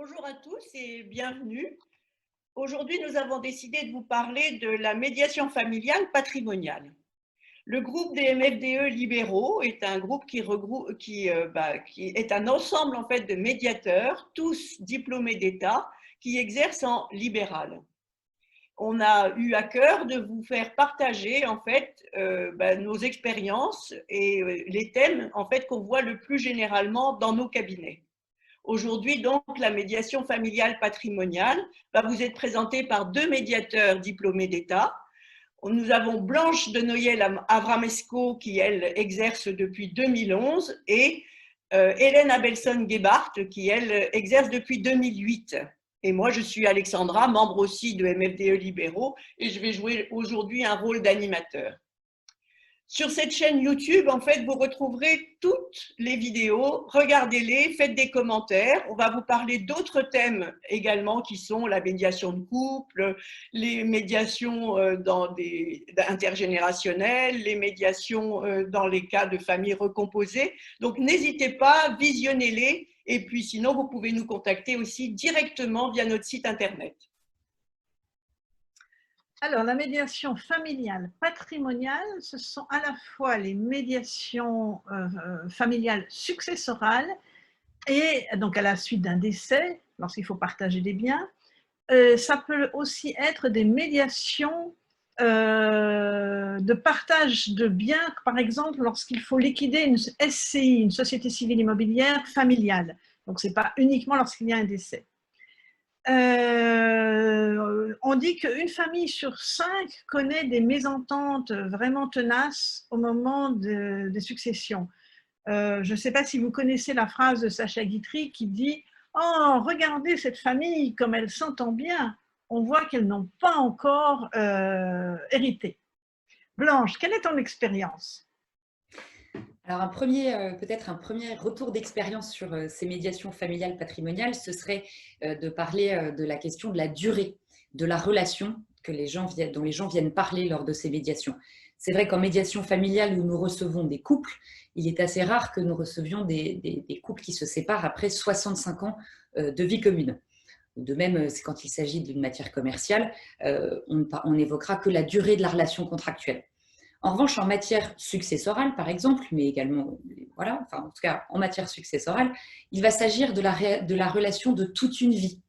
Bonjour à tous et bienvenue. Aujourd'hui, nous avons décidé de vous parler de la médiation familiale patrimoniale. Le groupe des MFDE libéraux est un groupe qui est un ensemble en fait de médiateurs, tous diplômés d'État, qui exercent en libéral. On a eu à cœur de vous faire partager en fait nos expériences et les thèmes en fait qu'on voit le plus généralement dans nos cabinets. Aujourd'hui, donc, la médiation familiale patrimoniale va vous être présentée par deux médiateurs diplômés d'État. Nous avons Blanche de Noyel Avramesco, qui, elle, exerce depuis 2011, et Hélène Abelson-Gebhardt, qui, elle, exerce depuis 2008. Et moi, je suis Alexandra, membre aussi de MFDE Libéraux, et je vais jouer aujourd'hui un rôle d'animateur. Sur cette chaîne YouTube, en fait, vous retrouverez toutes les vidéos. Regardez-les, faites des commentaires. On va vous parler d'autres thèmes également qui sont la médiation de couple, les médiations intergénérationnelles, les médiations dans les cas de familles recomposées. Donc, n'hésitez pas, visionnez-les. Et puis, sinon, vous pouvez nous contacter aussi directement via notre site Internet. Alors, la médiation familiale patrimoniale, ce sont à la fois les médiations familiales successorales et donc à la suite d'un décès, lorsqu'il faut partager des biens. Ça peut aussi être des médiations de partage de biens, par exemple, lorsqu'il faut liquider une SCI, une société civile immobilière familiale. Donc, ce n'est pas uniquement lorsqu'il y a un décès. On dit qu'une famille sur 5 connaît des mésententes vraiment tenaces au moment des successions. Je ne sais pas si vous connaissez la phrase de Sacha Guitry qui dit « Oh, regardez cette famille, comme elle s'entend bien, on voit qu'elles n'ont pas encore hérité. » Blanche, quelle est ton expérience ? Alors, peut-être un premier retour d'expérience sur ces médiations familiales patrimoniales, ce serait de parler de la question de la durée de la relation dont les gens viennent parler lors de ces médiations. C'est vrai qu'en médiation familiale où nous recevons des couples, il est assez rare que nous recevions des couples qui se séparent après 65 ans de vie commune. De même, quand il s'agit d'une matière commerciale, on n'évoquera que la durée de la relation contractuelle. En revanche, en matière successorale, par exemple, mais également, voilà, enfin, en tout cas, en matière successorale, il va s'agir de la relation de toute une vie.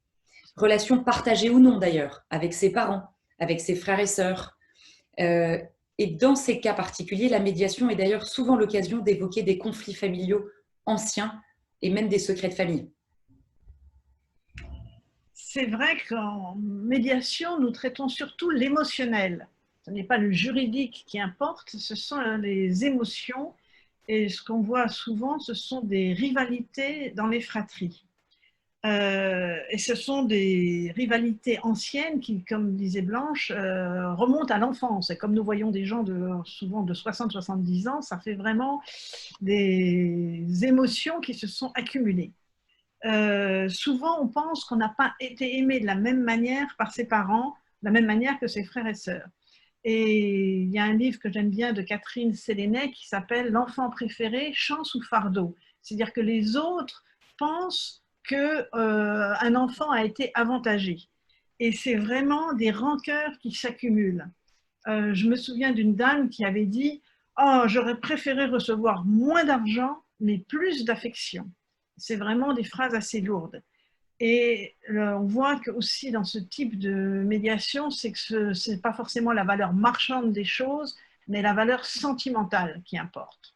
Relation partagée ou non, d'ailleurs, avec ses parents, avec ses frères et sœurs. Et dans ces cas particuliers, la médiation est d'ailleurs souvent l'occasion d'évoquer des conflits familiaux anciens et même des secrets de famille. C'est vrai qu'en médiation, nous traitons surtout l'émotionnel. Ce n'est pas le juridique qui importe, ce sont les émotions. Et ce qu'on voit souvent, ce sont des rivalités dans les fratries. Et ce sont des rivalités anciennes qui, comme disait Blanche, remontent à l'enfance. Et comme nous voyons des gens souvent de 60-70 ans, ça fait vraiment des émotions qui se sont accumulées. Souvent, on pense qu'on n'a pas été aimé de la même manière par ses parents, de la même manière que ses frères et sœurs. Et il y a un livre que j'aime bien de Catherine Sélénet qui s'appelle « L'enfant préféré, chance ou fardeau ». C'est-à-dire que les autres pensent qu'un enfant a été avantagé. Et c'est vraiment des rancœurs qui s'accumulent. Je me souviens d'une dame qui avait dit « Oh, j'aurais préféré recevoir moins d'argent, mais plus d'affection ». C'est vraiment des phrases assez lourdes. Et on voit que aussi dans ce type de médiation, c'est que ce n'est pas forcément la valeur marchande des choses, mais la valeur sentimentale qui importe.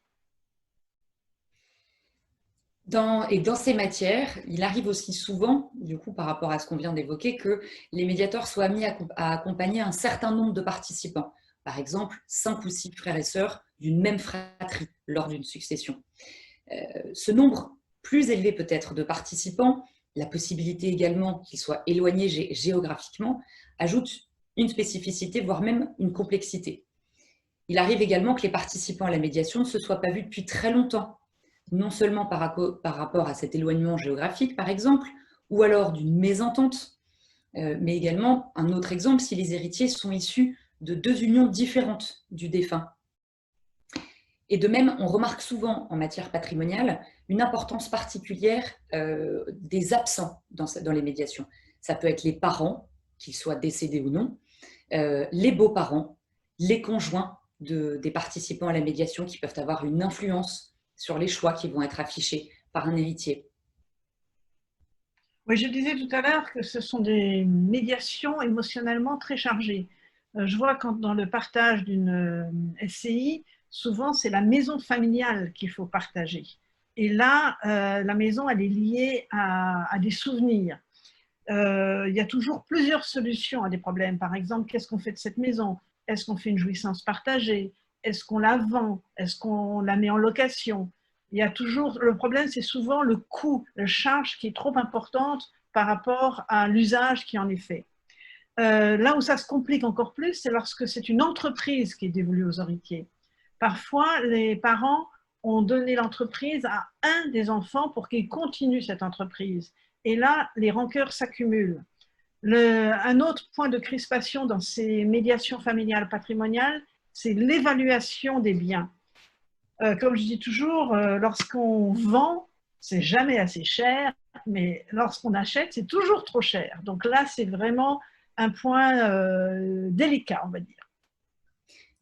Dans ces matières, il arrive aussi souvent, du coup, par rapport à ce qu'on vient d'évoquer, que les médiateurs soient amenés à accompagner un certain nombre de participants. Par exemple, 5 ou 6 frères et sœurs d'une même fratrie lors d'une succession. Ce nombre plus élevé peut-être de participants, la possibilité également qu'ils soient éloignés géographiquement, ajoute une spécificité, voire même une complexité. Il arrive également que les participants à la médiation ne se soient pas vus depuis très longtemps, non seulement par rapport à cet éloignement géographique, par exemple, ou alors d'une mésentente, mais également, un autre exemple, si les héritiers sont issus de 2 unions différentes du défunt. Et de même, on remarque souvent en matière patrimoniale une importance particulière des absents dans les médiations. Ça peut être les parents, qu'ils soient décédés ou non, les beaux-parents, les conjoints des participants à la médiation qui peuvent avoir une influence sur les choix qui vont être affichés par un héritier. Oui, je disais tout à l'heure que ce sont des médiations émotionnellement très chargées. Je vois quand dans le partage d'une SCI, souvent c'est la maison familiale qu'il faut partager. Et là, la maison, elle est liée à des souvenirs. Il y a toujours plusieurs solutions à des problèmes. Par exemple, qu'est-ce qu'on fait de cette maison? Est-ce qu'on fait une jouissance partagée? Est-ce qu'on la vend? Est-ce qu'on la met en location? Il y a toujours, le problème, c'est souvent le coût, la charge qui est trop importante par rapport à l'usage qui en est fait. Là où ça se complique encore plus, c'est lorsque c'est une entreprise qui est dévolue aux héritiers. Parfois, les parents ont donné l'entreprise à un des enfants pour qu'il continue cette entreprise. Et là, les rancœurs s'accumulent. Un autre point de crispation dans ces médiations familiales patrimoniales, c'est l'évaluation des biens. Comme je dis toujours, lorsqu'on vend, c'est jamais assez cher, mais lorsqu'on achète, c'est toujours trop cher. Donc là, c'est vraiment un point délicat, on va dire.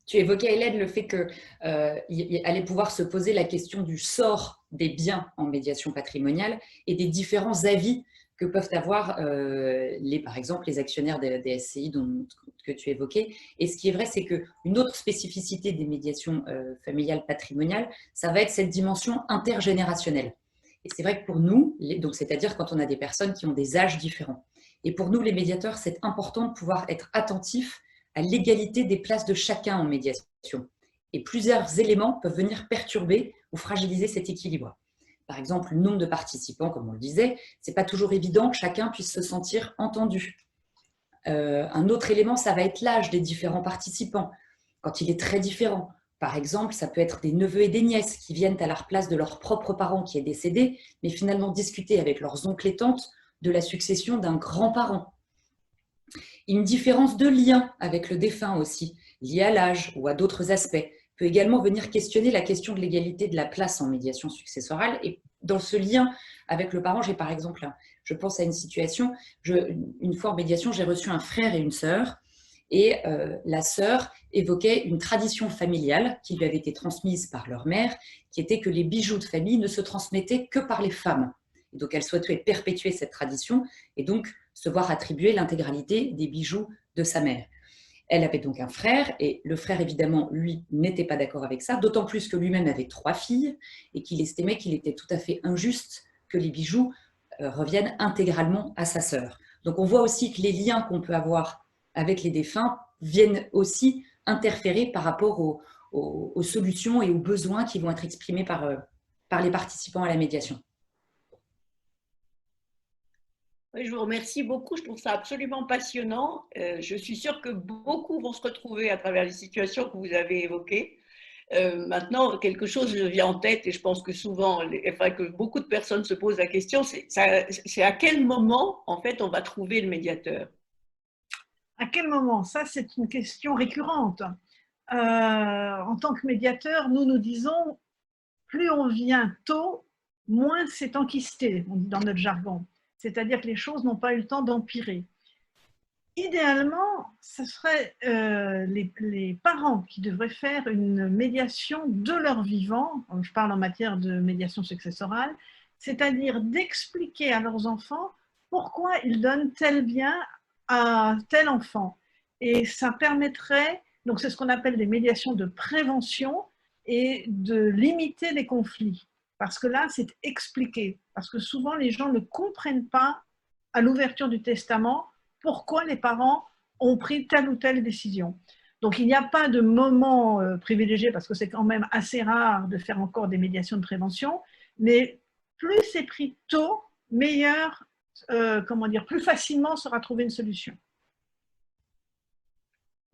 Tu évoquais, Hélène, le fait qu'il allait pouvoir se poser la question du sort des biens en médiation patrimoniale et des différents avis que peuvent avoir, par exemple, les actionnaires des SCI que tu évoquais. Et ce qui est vrai, c'est qu'une autre spécificité des médiations familiales patrimoniales, ça va être cette dimension intergénérationnelle. Et c'est vrai que pour nous, c'est-à-dire quand on a des personnes qui ont des âges différents. Et pour nous, les médiateurs, c'est important de pouvoir être attentifs à l'égalité des places de chacun en médiation. Et plusieurs éléments peuvent venir perturber ou fragiliser cet équilibre. Par exemple, le nombre de participants, comme on le disait, ce n'est pas toujours évident que chacun puisse se sentir entendu. Un autre élément, ça va être l'âge des différents participants, quand il est très différent. Par exemple, ça peut être des neveux et des nièces qui viennent à la place de leur propre parent qui est décédé, mais finalement discuter avec leurs oncles et tantes de la succession d'un grand-parent. Une différence de lien avec le défunt aussi, liée à l'âge ou à d'autres aspects, peut également venir questionner la question de l'égalité de la place en médiation successorale. Et dans ce lien avec le parent, j'ai par exemple, je pense à une situation, une fois en médiation, j'ai reçu un frère et une sœur, et la sœur évoquait une tradition familiale qui lui avait été transmise par leur mère, qui était que les bijoux de famille ne se transmettaient que par les femmes. Et donc elle souhaitait perpétuer cette tradition et donc se voir attribuer l'intégralité des bijoux de sa mère. Elle avait donc un frère et le frère, évidemment, lui, n'était pas d'accord avec ça, d'autant plus que lui-même avait 3 filles et qu'il estimait qu'il était tout à fait injuste que les bijoux reviennent intégralement à sa sœur. Donc on voit aussi que les liens qu'on peut avoir avec les défunts viennent aussi interférer par rapport aux solutions et aux besoins qui vont être exprimés par les participants à la médiation. Oui, je vous remercie beaucoup, je trouve ça absolument passionnant. Je suis sûre que beaucoup vont se retrouver à travers les situations que vous avez évoquées. Maintenant, quelque chose me vient en tête et je pense que souvent, que beaucoup de personnes se posent la question, c'est à quel moment, en fait, on va trouver le médiateur? À quel moment? Ça, c'est une question récurrente. En tant que médiateur, nous disons, plus on vient tôt, moins c'est enquisté, on dit dans notre jargon. C'est-à-dire que les choses n'ont pas eu le temps d'empirer. Idéalement, ce serait les parents qui devraient faire une médiation de leur vivant, je parle en matière de médiation successorale, c'est-à-dire d'expliquer à leurs enfants pourquoi ils donnent tel bien à tel enfant. Et ça permettrait, donc c'est ce qu'on appelle des médiations de prévention et de limiter les conflits. Parce que là, c'est expliqué. Parce que souvent, les gens ne comprennent pas à l'ouverture du testament pourquoi les parents ont pris telle ou telle décision. Donc, il n'y a pas de moment privilégié, parce que c'est quand même assez rare de faire encore des médiations de prévention, mais plus c'est pris tôt, meilleur, plus facilement sera trouvée une solution.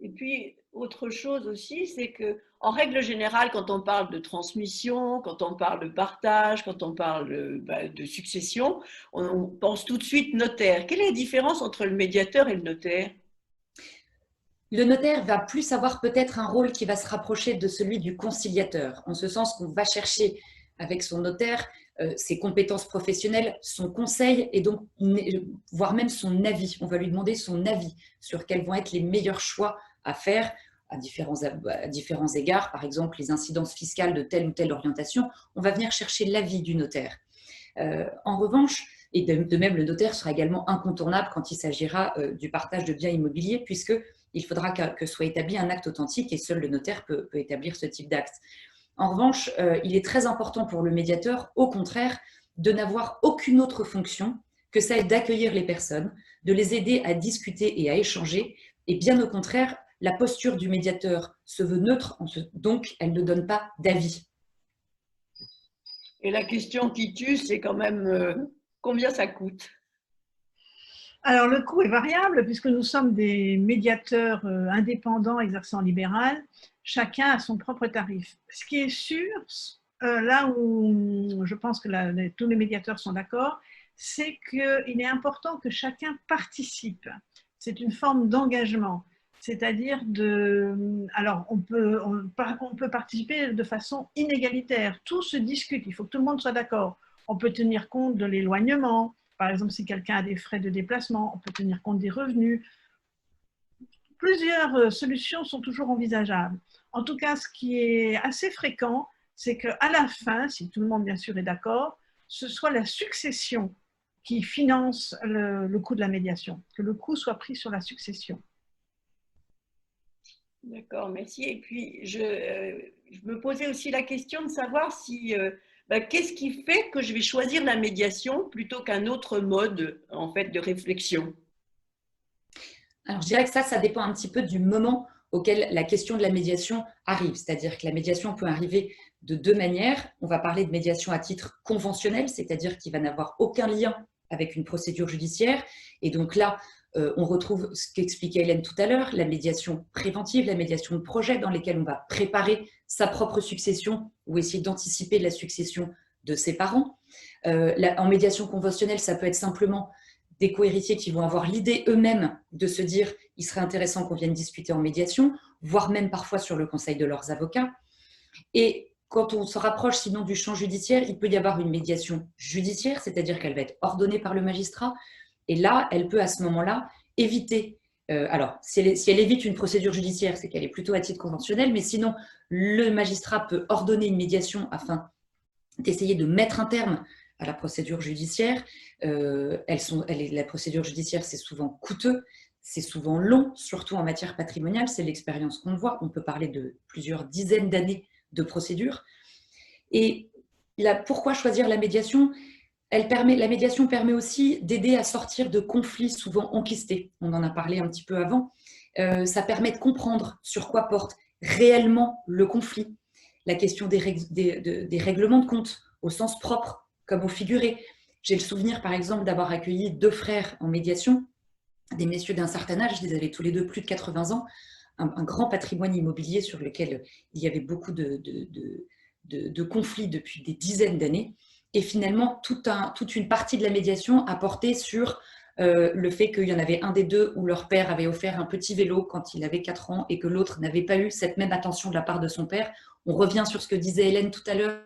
Et puis, autre chose aussi, c'est qu'en règle générale, quand on parle de transmission, quand on parle de partage, quand on parle de succession, on pense tout de suite notaire. Quelle est la différence entre le médiateur et le notaire? Le notaire va plus avoir peut-être un rôle qui va se rapprocher de celui du conciliateur, en ce sens qu'on va chercher avec son notaire ses compétences professionnelles, son conseil et donc voire même son avis. On va lui demander son avis sur quels vont être les meilleurs choix à faire à différents égards, par exemple les incidences fiscales de telle ou telle orientation. On va venir chercher l'avis du notaire. En revanche, et de même le notaire sera également incontournable quand il s'agira du partage de biens immobiliers, puisqu'il faudra que soit établi un acte authentique et seul le notaire peut établir ce type d'acte. En revanche, il est très important pour le médiateur, au contraire, de n'avoir aucune autre fonction que celle d'accueillir les personnes, de les aider à discuter et à échanger. Et bien au contraire, la posture du médiateur se veut neutre, donc elle ne donne pas d'avis. Et la question qui tue, c'est quand même combien ça coûte? Alors, le coût est variable puisque nous sommes des médiateurs indépendants exerçant en libéral. Chacun a son propre tarif. Ce qui est sûr, là où je pense que tous les médiateurs sont d'accord, c'est qu'il est important que chacun participe. C'est une forme d'engagement. C'est-à-dire alors on peut participer de façon inégalitaire. Tout se discute, il faut que tout le monde soit d'accord. On peut tenir compte de l'éloignement. Par exemple, si quelqu'un a des frais de déplacement, on peut tenir compte des revenus. Plusieurs solutions sont toujours envisageables. En tout cas, ce qui est assez fréquent, c'est qu'à la fin, si tout le monde bien sûr est d'accord, ce soit la succession qui finance le coût de la médiation, que le coût soit pris sur la succession. D'accord, merci. Et puis, je me posais aussi la question de savoir si, qu'est-ce qui fait que je vais choisir la médiation plutôt qu'un autre mode en fait, de réflexion? Alors, je dirais que ça dépend un petit peu du moment auquel la question de la médiation arrive. C'est-à-dire que la médiation peut arriver de deux manières. On va parler de médiation à titre conventionnel, c'est-à-dire qu'il va n'avoir aucun lien avec une procédure judiciaire. Et donc là, on retrouve ce qu'expliquait Hélène tout à l'heure, la médiation préventive, la médiation de projet dans lesquels on va préparer sa propre succession ou essayer d'anticiper la succession de ses parents. En médiation conventionnelle, ça peut être simplement des cohéritiers qui vont avoir l'idée eux-mêmes de se dire il serait intéressant qu'on vienne discuter en médiation, voire même parfois sur le conseil de leurs avocats. Et quand on se rapproche sinon du champ judiciaire, il peut y avoir une médiation judiciaire, c'est-à-dire qu'elle va être ordonnée par le magistrat. Et là, elle peut à ce moment-là éviter, alors si elle évite une procédure judiciaire, c'est qu'elle est plutôt à titre conventionnel, mais sinon, le magistrat peut ordonner une médiation afin d'essayer de mettre un terme à la procédure judiciaire. La procédure judiciaire, c'est souvent coûteux, c'est souvent long, surtout en matière patrimoniale, c'est l'expérience qu'on voit. On peut parler de plusieurs dizaines d'années de procédure. Et pourquoi choisir la médiation ? La médiation permet aussi d'aider à sortir de conflits souvent enquistés. On en a parlé un petit peu avant. Ça permet de comprendre sur quoi porte réellement le conflit. La question des règlements de compte, au sens propre comme au figuré. J'ai le souvenir, par exemple, d'avoir accueilli 2 frères en médiation, des messieurs d'un certain âge, ils avaient tous les deux plus de 80 ans, un grand patrimoine immobilier sur lequel il y avait beaucoup de conflits depuis des dizaines d'années. Et finalement, toute une partie de la médiation a porté sur le fait qu'il y en avait un des deux où leur père avait offert un petit vélo quand il avait 4 ans et que l'autre n'avait pas eu cette même attention de la part de son père. On revient sur ce que disait Hélène tout à l'heure,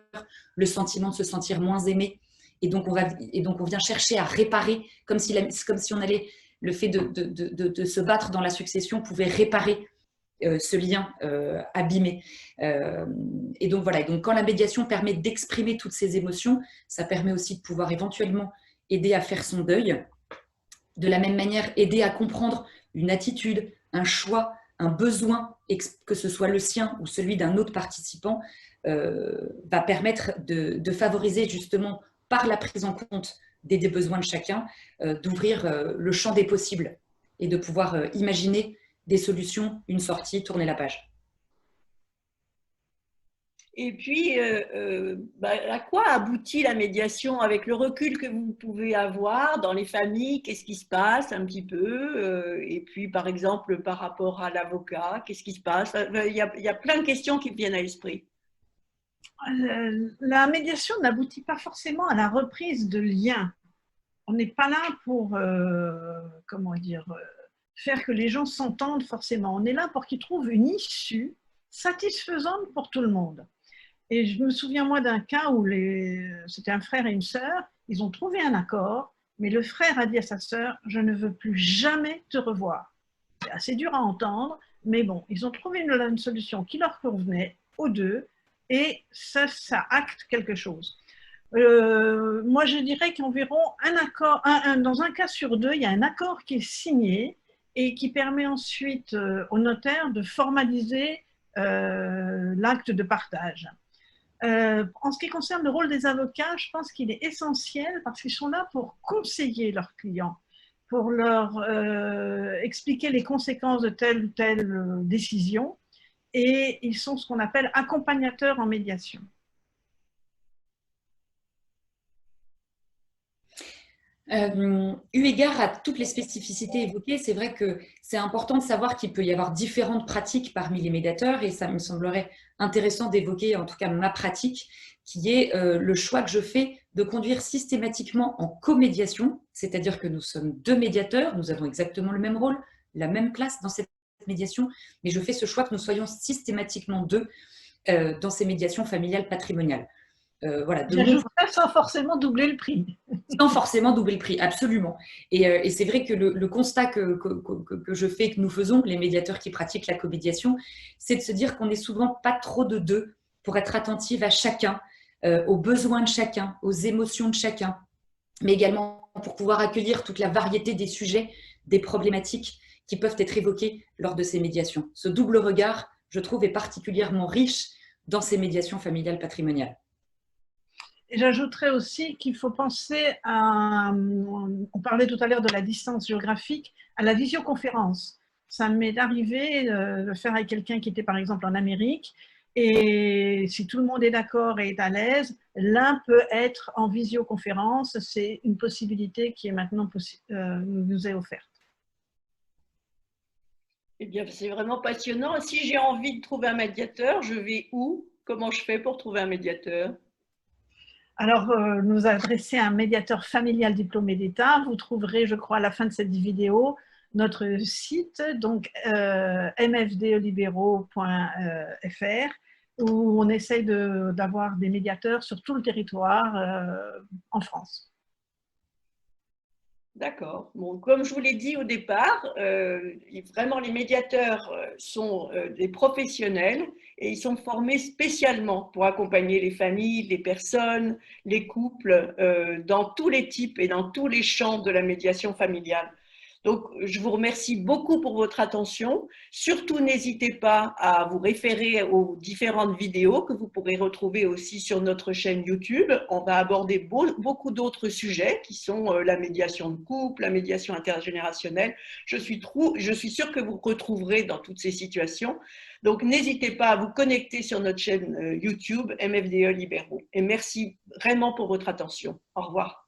le sentiment de se sentir moins aimé. Et donc, on vient chercher à réparer, comme si on allait, le fait de se battre dans la succession pouvait réparer ce lien abîmé. Et donc voilà, et donc quand la médiation permet d'exprimer toutes ces émotions, ça permet aussi de pouvoir éventuellement aider à faire son deuil. De la même manière, aider à comprendre une attitude, un choix, un besoin, que ce soit le sien ou celui d'un autre participant, va permettre de favoriser justement par la prise en compte des besoins de chacun, d'ouvrir le champ des possibles et de pouvoir imaginer des solutions, une sortie, tourner la page. Et puis, à quoi aboutit la médiation avec le recul que vous pouvez avoir dans les familles? Qu'est-ce qui se passe un petit peu? Et puis, par exemple, par rapport à l'avocat, qu'est-ce qui se passe? Il y a plein de questions qui me viennent à l'esprit. La médiation n'aboutit pas forcément à la reprise de liens. On n'est pas là pour, faire que les gens s'entendent forcément. On est là pour qu'ils trouvent une issue satisfaisante pour tout le monde. Et je me souviens, moi, d'un cas où c'était un frère et une sœur, ils ont trouvé un accord, mais le frère a dit à sa sœur, je ne veux plus jamais te revoir. C'est assez dur à entendre, mais bon, ils ont trouvé une solution qui leur convenait aux deux, et ça acte quelque chose. Moi, je dirais qu'environ un accord, dans un cas sur deux, il y a un accord qui est signé et qui permet ensuite au notaire de formaliser l'acte de partage. En ce qui concerne le rôle des avocats, je pense qu'il est essentiel parce qu'ils sont là pour conseiller leurs clients, pour leur expliquer les conséquences de telle ou telle décision, et ils sont ce qu'on appelle accompagnateurs en médiation. Eu égard à toutes les spécificités évoquées, c'est vrai que c'est important de savoir qu'il peut y avoir différentes pratiques parmi les médiateurs, et ça me semblerait intéressant d'évoquer en tout cas ma pratique, qui est le choix que je fais de conduire systématiquement en comédiation, c'est-à-dire que nous sommes deux médiateurs, nous avons exactement le même rôle, la même place dans cette médiation, mais je fais ce choix que nous soyons systématiquement deux dans ces médiations familiales patrimoniales. Voilà, j'ajouterais sans forcément doubler le prix. Sans forcément doubler le prix, absolument. Et c'est vrai que le constat que je fais, que nous faisons, les médiateurs qui pratiquent la comédiation, c'est de se dire qu'on n'est souvent pas trop de deux pour être attentive à chacun, aux besoins de chacun, aux émotions de chacun, mais également pour pouvoir accueillir toute la variété des sujets, des problématiques qui peuvent être évoquées lors de ces médiations. Ce double regard, je trouve, est particulièrement riche dans ces médiations familiales patrimoniales. Et j'ajouterais aussi qu'il faut penser à, on parlait tout à l'heure de la distance géographique, à la visioconférence. Ça m'est arrivé de le faire avec quelqu'un qui était par exemple en Amérique, et si tout le monde est d'accord et est à l'aise, l'un peut être en visioconférence. C'est une possibilité qui est maintenant nous est offerte. Eh bien, c'est vraiment passionnant. Si j'ai envie de trouver un médiateur, je vais où? Comment je fais pour trouver un médiateur? Alors, nous adresser à un médiateur familial diplômé d'État. Vous trouverez, je crois, à la fin de cette vidéo, notre site, donc mfdelibéraux.fr, où on essaye d'avoir des médiateurs sur tout le territoire en France. D'accord. Bon, comme je vous l'ai dit au départ, vraiment les médiateurs sont des professionnels et ils sont formés spécialement pour accompagner les familles, les personnes, les couples dans tous les types et dans tous les champs de la médiation familiale. Donc, je vous remercie beaucoup pour votre attention. Surtout, n'hésitez pas à vous référer aux différentes vidéos que vous pourrez retrouver aussi sur notre chaîne YouTube. On va aborder beaucoup d'autres sujets qui sont la médiation de couple, la médiation intergénérationnelle. Je suis sûre que vous retrouverez dans toutes ces situations. Donc, n'hésitez pas à vous connecter sur notre chaîne YouTube MFDE Libéraux. Et merci vraiment pour votre attention. Au revoir.